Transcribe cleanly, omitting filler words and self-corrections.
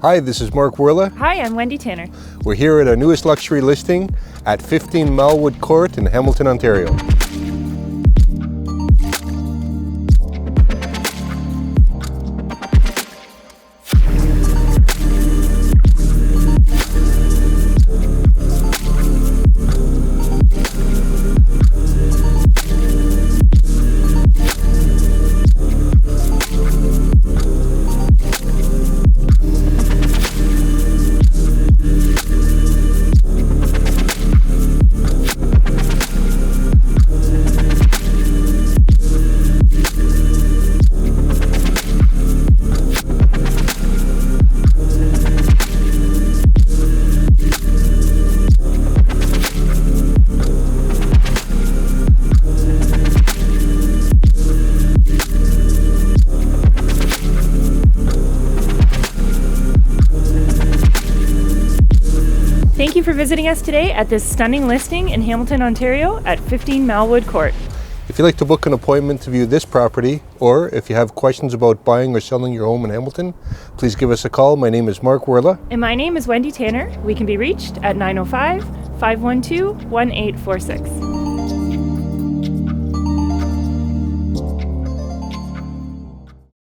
Hi, this is Mark Woehrle. Hi, I'm Wendy Tanner. We're here at our newest luxury listing at 15 Malwood Court in Hamilton, Ontario. Thank you for visiting us today at this stunning listing in Hamilton, Ontario at 15 Malwood Court. If you'd like to book an appointment to view this property, or if you have questions about buying or selling your home in Hamilton, please give us a call. My name is Mark Woehrle. And my name is Wendy Tanner. We can be reached at 905-512-1846.